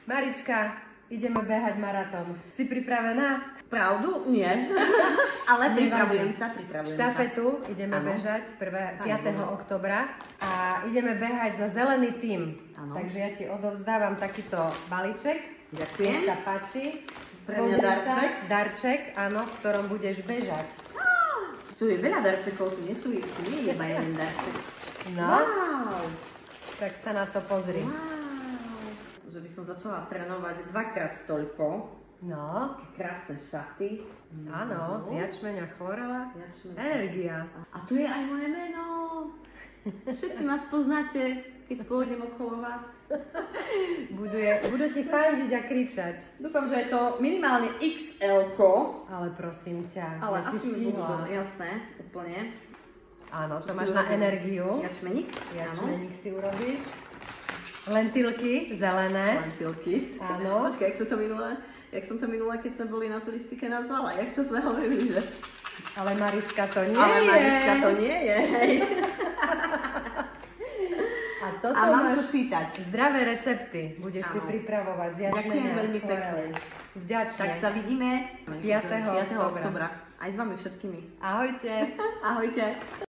Marička, ideme behať maratón. Si pripravená? Pravdu? Nie. Ale pripravujem sa. Štafetu ideme bežať 5. oktobra a ideme behať za zelený tím. Takže ja ti odovzdávam takýto balíček. Ďakujem. Nech sa páči. Pre mňa darček. Darček, áno, v ktorom budeš bežať. Tu je veľa darčekov, tu nie je iba jeden darček. No. Wow. Tak sa na to pozri. Wow. Že by som začala trénovať 2-krát toľko. No. Krásne šaty. Áno, jačmeň a chlorela. Energia. A tu je aj moje meno. Všetci ma spoznáte, keď pôjdem okolo vás. Budú ti fajniť a kričať. Dúfam, že je to minimálne XL-ko. Ale prosím ťa, ale asi mi budú, jasné, úplne. Áno, to máš na energiu. Jačmeník. Jačmeník si urobíš. Lentilky, zelené. Lentilky. Áno. Počkaj, jak som to minule, keď sme boli na turistike nazvala. Jak to sme hovorili, že... Ale Mariška to nie je. Ale Mariška to nie je, hej. A toto mám máš to čítať. Zdravé recepty. Budeš si pripravovať z jačmeňa. Ďakujem veľmi pekne. Vďačne. Tak sa vidíme 5. oktobra. Aj s vami všetkými. Ahojte. Ahojte.